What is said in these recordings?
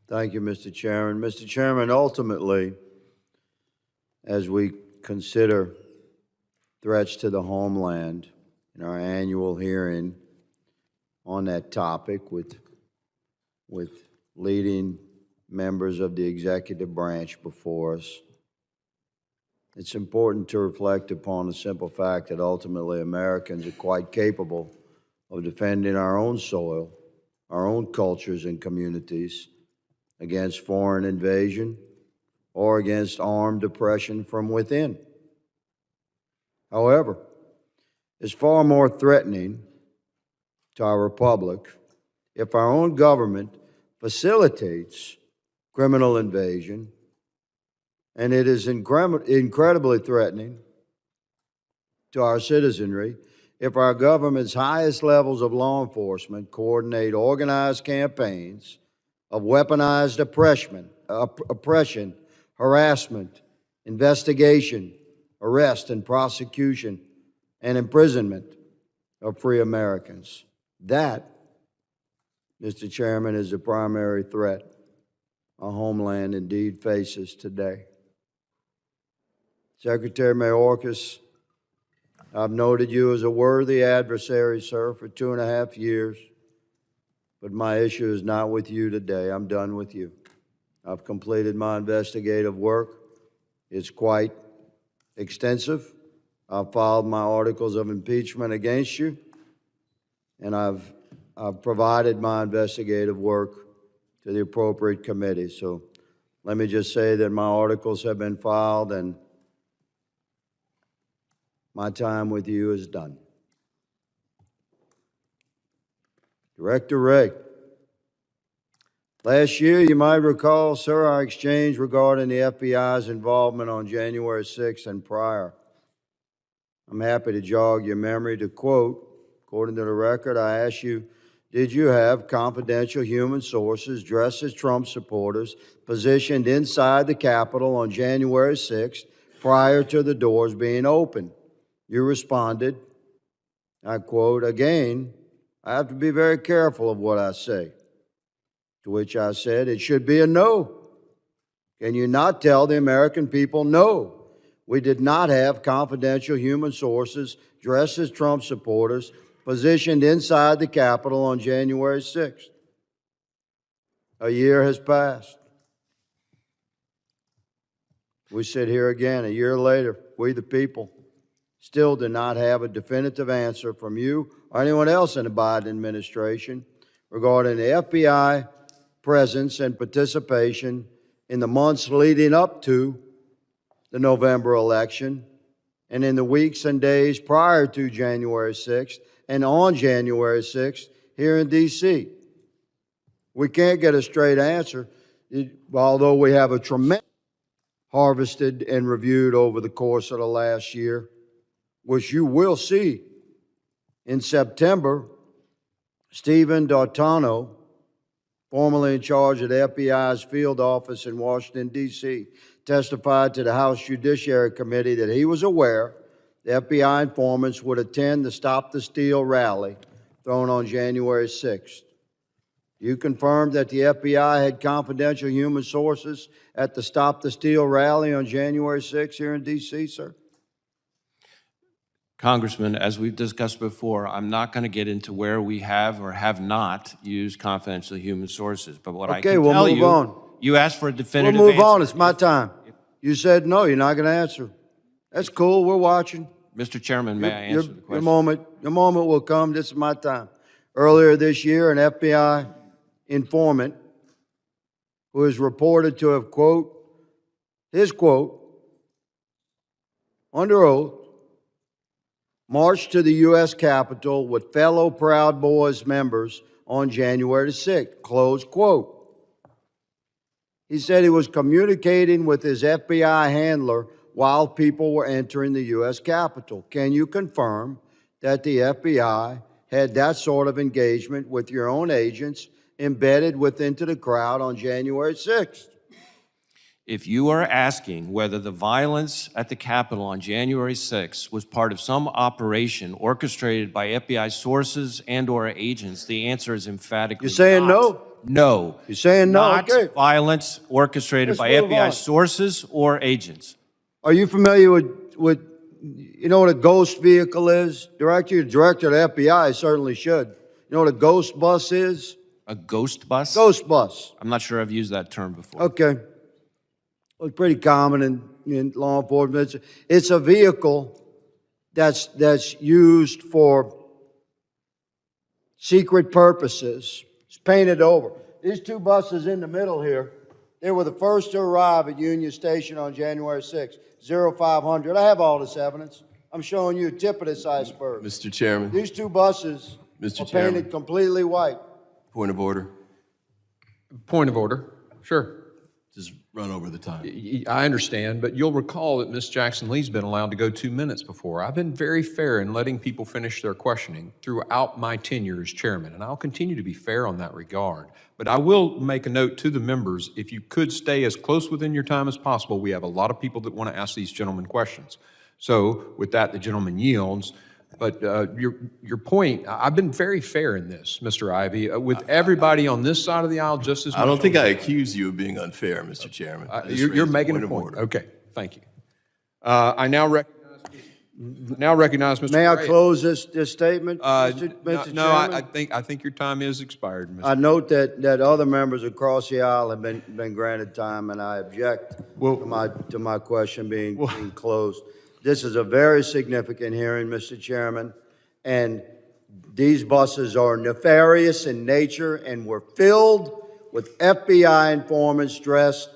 Thank you, Mr. Chairman. Mr. Chairman, ultimately, as we consider threats to the homeland in our annual hearing on that topic with leading members of the executive branch before us, it's important to reflect upon the simple fact that ultimately Americans are quite capable of defending our own soil, our own cultures and communities against foreign invasion or against armed oppression from within. However, it's far more threatening to our republic if our own government facilitates criminal invasion, and it is incredibly threatening to our citizenry if our government's highest levels of law enforcement coordinate organized campaigns of weaponized oppression, harassment, investigation, arrest and prosecution, and imprisonment of free Americans. That, Mr. Chairman, is the primary threat our homeland indeed faces today. Secretary Mayorkas, I've noted you as a worthy adversary, sir, for 2.5 years, but my issue is not with you today. I'm done with you. I've completed my investigative work. It's quite extensive. I've filed my articles of impeachment against you, and I've provided my investigative work to the appropriate committee. So let me just say that my articles have been filed and my time with you is done. Director Wray, last year, you might recall, sir, our exchange regarding the FBI's involvement on January 6th and prior. I'm happy to jog your memory to quote, according to the record, I asked you, did you have confidential human sources dressed as Trump supporters positioned inside the Capitol on January 6th prior to the doors being opened? You responded, I quote, again, I have to be very careful of what I say. To which I said, it should be a no. Can you not tell the American people no? We did not have confidential human sources dressed as Trump supporters positioned inside the Capitol on January 6th. A year has passed. We sit here again a year later, we the people still do not have a definitive answer from you or anyone else in the Biden administration regarding the FBI presence and participation in the months leading up to the November election and in the weeks and days prior to January 6th and on January 6th here in D.C. We can't get a straight answer, although we have a tremendous harvested and reviewed over the course of the last year, which you will see. In September, Stephen D'Artano, formerly in charge of the FBI's field office in Washington, D.C., testified to the House Judiciary Committee that he was aware the FBI informants would attend the Stop the Steal rally thrown on January 6th. You confirmed that the FBI had confidential human sources at the Stop the Steal rally on January 6th here in D.C., sir? Congressman, as we've discussed before, I'm not going to get into where we have or have not used confidential human sources. But what I can tell you, you asked for a definitive answer. We'll move on. It's my time. You said no, you're not going to answer. That's cool. We're watching. Mr. Chairman, may I answer the question? Your moment will come. This is my time. Earlier this year, an FBI informant who is reported to have, quote, his quote, under oath, marched to the U.S. Capitol with fellow Proud Boys members on January 6th, close quote. He said he was communicating with his FBI handler while people were entering the U.S. Capitol. Can you confirm that the FBI had that sort of engagement with your own agents embedded into the crowd on January 6th? If you are asking whether the violence at the Capitol on January 6th was part of some operation orchestrated by FBI sources and/or agents, the answer is emphatically You're saying not. no? No. You're saying no? Not Okay. violence orchestrated Let's by move FBI on. sources or agents. Are you familiar with you know what a ghost vehicle is? Director of the FBI certainly should. You know what a ghost bus is? A ghost bus? Ghost bus. I'm not sure I've used that term before. Okay. Well, it's pretty common in law enforcement. It's a vehicle that's used for secret purposes. It's painted over. These two buses in the middle here, they were the first to arrive at Union Station on January 6th, 0500. I have all this evidence. I'm showing you a tip of this iceberg. Mr. Chairman. These two buses Mr. are Chairman. painted completely white. Point of order. Point of order. Sure. Just run over the time. I understand, but you'll recall that Ms. Jackson Lee's been allowed to go 2 minutes before. I've been very fair in letting people finish their questioning throughout my tenure as chairman, and I'll continue to be fair on that regard. But I will make a note to the members, if you could stay as close within your time as possible. We have a lot of people that want to ask these gentlemen questions. So with that, the gentleman yields. But your point, I've been very fair in this, Mr. Ivey, with everybody on this side of the aisle just as much. I don't think I accuse you of being unfair, Mr. Chairman. I just You're raised making a of point. order. Okay, thank you. I now recognize Mr. May I Wray. close this statement, Mr. No, Chairman? I think your time is expired, Mr. I note that other members across the aisle have been granted time, and I object to my question being closed. This is a very significant hearing, Mr. Chairman, and these buses are nefarious in nature and were filled with FBI informants dressed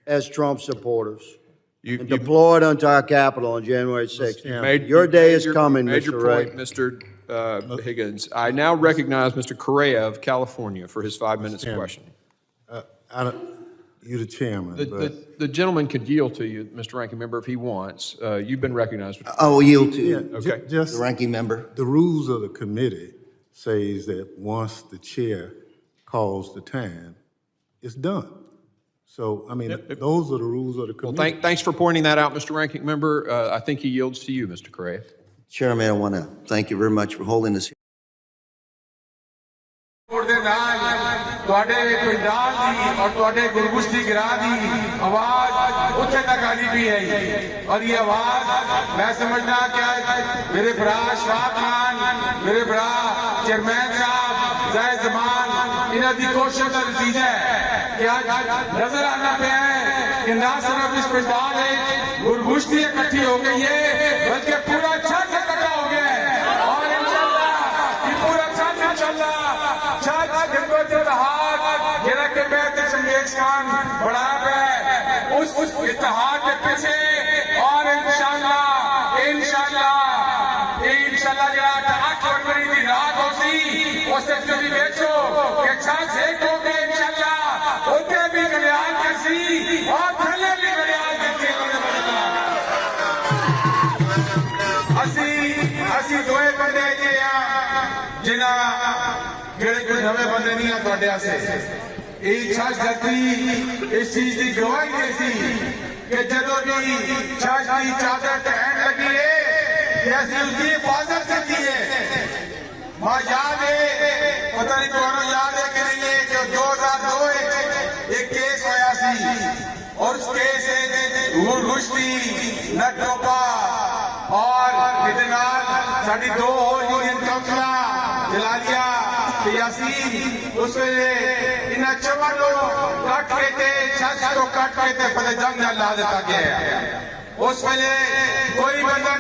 as Trump supporters and deployed onto our Capitol on January 6th. Your day is coming, Mr. Mr. Wray. Point, Mr. Higgins. I now recognize Mr. Correa of California for his 5 minutes of questioning. You're the chairman. The gentleman could yield to you, Mr. Ranking Member, if he wants. You've been recognized. I will yield to you, Okay. Just the ranking member. the rules of the committee says that once the chair calls the time, it's done. So, I mean, those are the rules of the Well, committee. thanks for pointing that out, Mr. Ranking Member. I think he yields to you, Mr. Correa. Chairman, I want to thank you very much for holding this. ਦੇ ਨਾਲ ਤੁਹਾਡੇ ਪਿੰਡਾਂ ਦੀ ਔਰ ਤੁਹਾਡੇ ਗੁਰਗੁਸ਼ਤੀ ਗਿਰਾਂ ਦੀ ਆਵਾਜ਼ ਉੱਥੇ ਤੱਕ ਆਣੀ ਵੀ ਹੈ ਔਰ ਇਹ ਆਵਾਜ਼ मैं समझना क्या मेरे भरा शराब खान मेरे भरा चेयरमैन साहब जायद जमान इन्हां दी कोशिश का नतीजा है कि आज नजर आना पिया है कि ना सिर्फ इस पिंडां में गुरगुश्ती इकट्ठी हो गई है बल्कि पूरा छत इकट्ठा हो गया है और इंशाल्लाह ये पूरा छत इंशाल्लाह जिला के बैठ संगेस्तान बढ़ा है उस इत्तेहाद के पीछे और इंशाल्लाह जरा 8 फरवरी की रात होती उसे कभी देखो कि छाछ एक हो गए इंशाल्लाह उनके भी कल्याण कैसी और थले भी कल्याण कैसी ਅਸੀਂ ਦੋਏ ਬੰਦੇ ਜੇ ਆ ਜਿਨ੍ਹਾਂ ਜਿਹੜੇ ਕੋਈ ਨਵੇਂ ਬੰਦੇ ਨਹੀਂ ਆ ਤੁਹਾਡੇ ਆਸੇ ਇਹ ਛਾਛ ਧਰਤੀ ਇਸ ਚੀਜ਼ ਦੀ ਗਵਾਹੀ ਦੇ ਸੀ ਕਿ ਜਦੋਂ ਵੀ ਛਾਛ ਦੀ ਚਾਦਰ ਢਹਿਣ ਲੱਗੀ ਹੈ ਕਿ ਅਸੀਂ ਉਸ ਦੀ ਹਿਫਾਜ਼ਤ ਕੀਤੀ ਹੈ ਮਾਂ ਯਾਦ ਹੈ ਪਤਾ ਨਹੀਂ ਤੁਹਾਨੂੰ ਯਾਦ ਹੈ ਕਿ ਨਹੀਂ ਹੈ ਕਿ 2002 ਵਿੱਚ ਇੱਕ ਕੇਸ ਹੋਇਆ ਸੀ और उस केस में रुश्ती नटोपा और साड़ी 2 यूनियन काउंसिलर जलालिया यासीन उस वेले इन चवनो कट के ते छछ तो कट के ते फते जंग ला दिता गया उस वेले कोई बंदा